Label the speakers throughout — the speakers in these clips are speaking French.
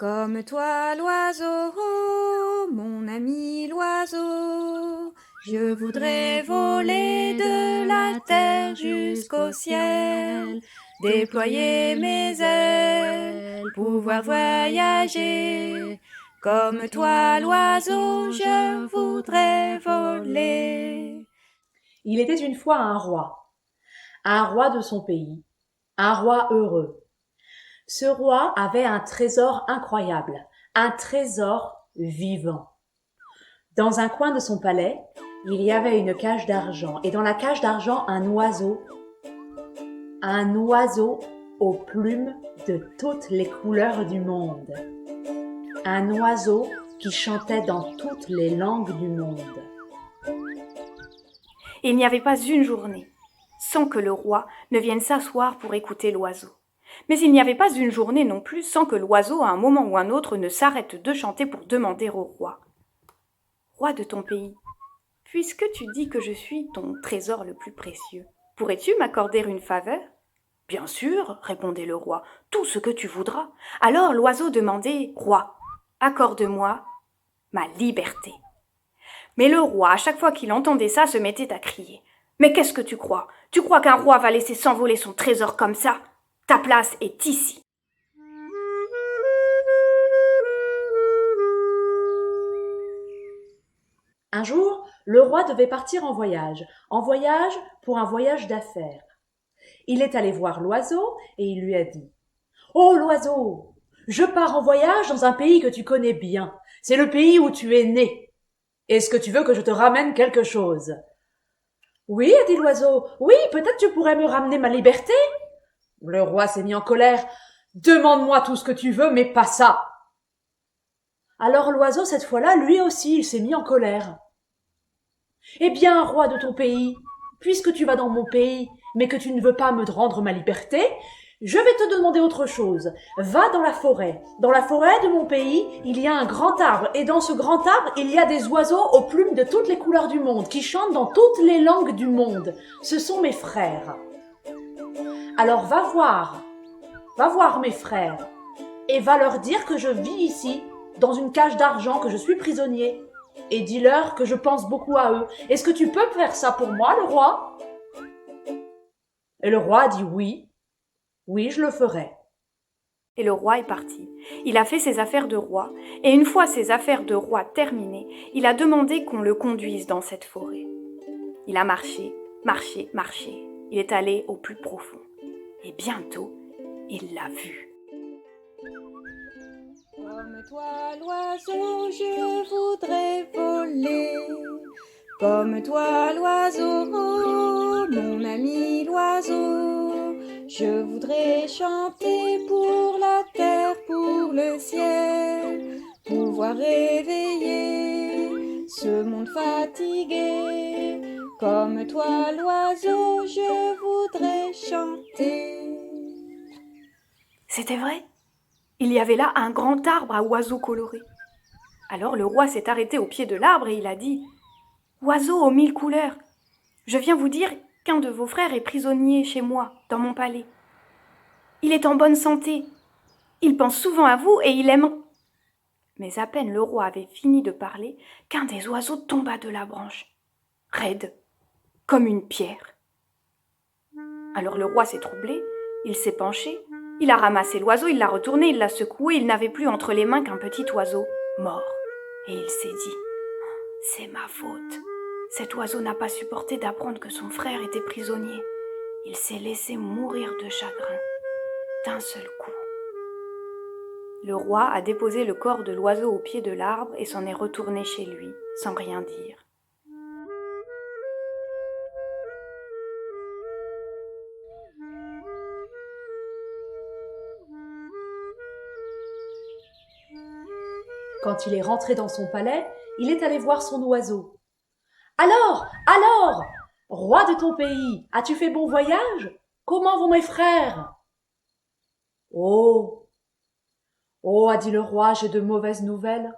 Speaker 1: Comme toi l'oiseau, mon ami l'oiseau, je voudrais voler de la terre jusqu'au ciel, déployer mes ailes, pouvoir voyager. Comme toi l'oiseau, je voudrais voler.
Speaker 2: Il était une fois un roi de son pays, un roi heureux. Ce roi avait un trésor incroyable, un trésor vivant. Dans un coin de son palais, il y avait une cage d'argent, et dans la cage d'argent, un oiseau aux plumes de toutes les couleurs du monde. Un oiseau qui chantait dans toutes les langues du monde.
Speaker 3: Il n'y avait pas une journée sans que le roi ne vienne s'asseoir pour écouter l'oiseau. Mais il n'y avait pas une journée non plus sans que l'oiseau, à un moment ou un autre, ne s'arrête de chanter pour demander au roi. Roi de ton pays, puisque tu dis que je suis ton trésor le plus précieux, pourrais-tu m'accorder une faveur? Bien sûr, répondait le roi, tout ce que tu voudras. Alors l'oiseau demandait, Roi, accorde-moi ma liberté. Mais le roi, à chaque fois qu'il entendait ça, se mettait à crier. Mais qu'est-ce que tu crois? Tu crois qu'un roi va laisser s'envoler son trésor comme ça? Ta place est ici.
Speaker 2: Un jour, le roi devait partir en voyage pour un voyage d'affaires. Il est allé voir l'oiseau et il lui a dit « Oh l'oiseau, je pars en voyage dans un pays que tu connais bien. C'est le pays où tu es né. Est-ce que tu veux que je te ramène quelque chose ?» Oui, a dit l'oiseau, oui, peut-être tu pourrais me ramener ma liberté. Le roi s'est mis en colère. Demande-moi tout ce que tu veux, mais pas ça. Alors l'oiseau, cette fois-là, lui aussi, il s'est mis en colère. Eh bien, roi de ton pays, puisque tu vas dans mon pays, mais que tu ne veux pas me rendre ma liberté, je vais te demander autre chose. Va dans la forêt. Dans la forêt de mon pays, il y a un grand arbre, et dans ce grand arbre, il y a des oiseaux aux plumes de toutes les couleurs du monde, qui chantent dans toutes les langues du monde. Ce sont mes frères. Alors va voir mes frères, et va leur dire que je vis ici, dans une cage d'argent, que je suis prisonnier. Et dis-leur que je pense beaucoup à eux. Est-ce que tu peux faire ça pour moi, le roi? Et le roi a dit oui. Oui, je le ferai.
Speaker 3: Et le roi est parti. Il a fait ses affaires de roi, et une fois ses affaires de roi terminées, il a demandé qu'on le conduise dans cette forêt. Il a marché, marché, marché. Il est allé au plus profond. Et bientôt, il l'a vu.
Speaker 1: Comme toi l'oiseau, je voudrais voler. Comme toi l'oiseau, mon ami l'oiseau, je voudrais chanter pour la terre, pour le ciel, pouvoir réveiller ce monde fatigué. Comme toi l'oiseau, je voudrais chanter.
Speaker 3: C'était vrai. Il y avait là un grand arbre à oiseaux colorés. Alors le roi s'est arrêté au pied de l'arbre et il a dit « Oiseaux aux mille couleurs, je viens vous dire qu'un de vos frères est prisonnier chez moi, dans mon palais. Il est en bonne santé. Il pense souvent à vous et il aime. » Mais à peine le roi avait fini de parler qu'un des oiseaux tomba de la branche, raide, comme une pierre. Alors le roi s'est troublé, il s'est penché, il a ramassé l'oiseau, il l'a retourné, il l'a secoué, il n'avait plus entre les mains qu'un petit oiseau mort. Et il s'est dit « C'est ma faute. Cet oiseau n'a pas supporté d'apprendre que son frère était prisonnier. Il s'est laissé mourir de chagrin, d'un seul coup. » Le roi a déposé le corps de l'oiseau au pied de l'arbre et s'en est retourné chez lui, sans rien dire.
Speaker 2: Quand il est rentré dans son palais, il est allé voir son oiseau. Alors, roi de ton pays, as-tu fait bon voyage? Comment vont mes frères? Oh, oh, a dit le roi, j'ai de mauvaises nouvelles.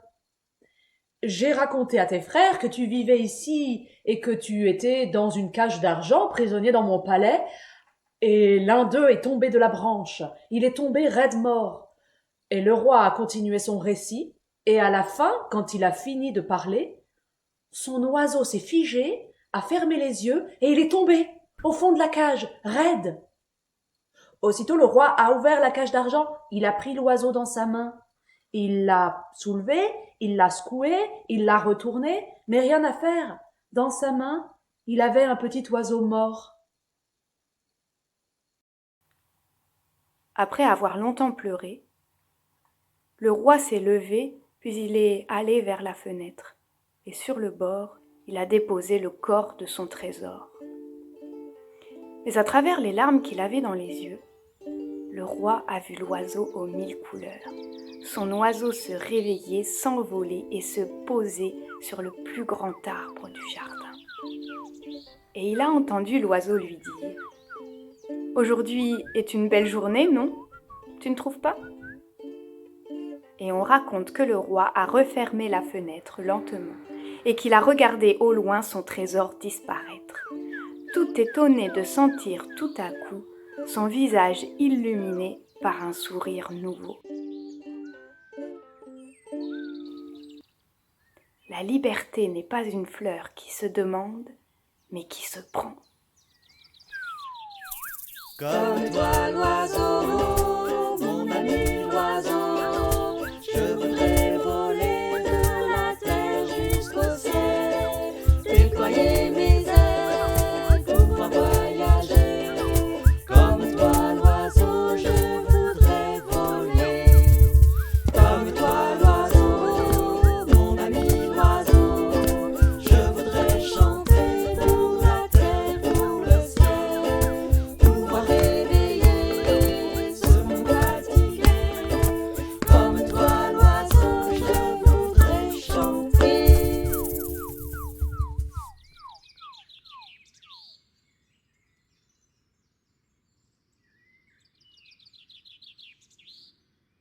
Speaker 2: J'ai raconté à tes frères que tu vivais ici et que tu étais dans une cage d'argent, prisonnier dans mon palais, et l'un d'eux est tombé de la branche. Il est tombé raide mort. Et le roi a continué son récit, et à la fin, quand il a fini de parler, son oiseau s'est figé, a fermé les yeux, et il est tombé au fond de la cage, raide. Aussitôt le roi a ouvert la cage d'argent, il a pris l'oiseau dans sa main. Il l'a soulevé, il l'a secoué, il l'a retourné, mais rien à faire. Dans sa main, il avait un petit oiseau mort.
Speaker 3: Après avoir longtemps pleuré, le roi s'est levé, puis il est allé vers la fenêtre, et sur le bord, il a déposé le corps de son trésor. Mais à travers les larmes qu'il avait dans les yeux, le roi a vu l'oiseau aux 1000 couleurs. Son oiseau se réveiller, s'envoler et se poser sur le plus grand arbre du jardin. Et il a entendu l'oiseau lui dire « Aujourd'hui est une belle journée, non? Tu ne trouves pas ?» Et on raconte que le roi a refermé la fenêtre lentement et qu'il a regardé au loin son trésor disparaître, tout étonné de sentir tout à coup son visage illuminé par un sourire nouveau. La liberté n'est pas une fleur qui se demande, mais qui se prend.
Speaker 1: Comme toi l'oiseau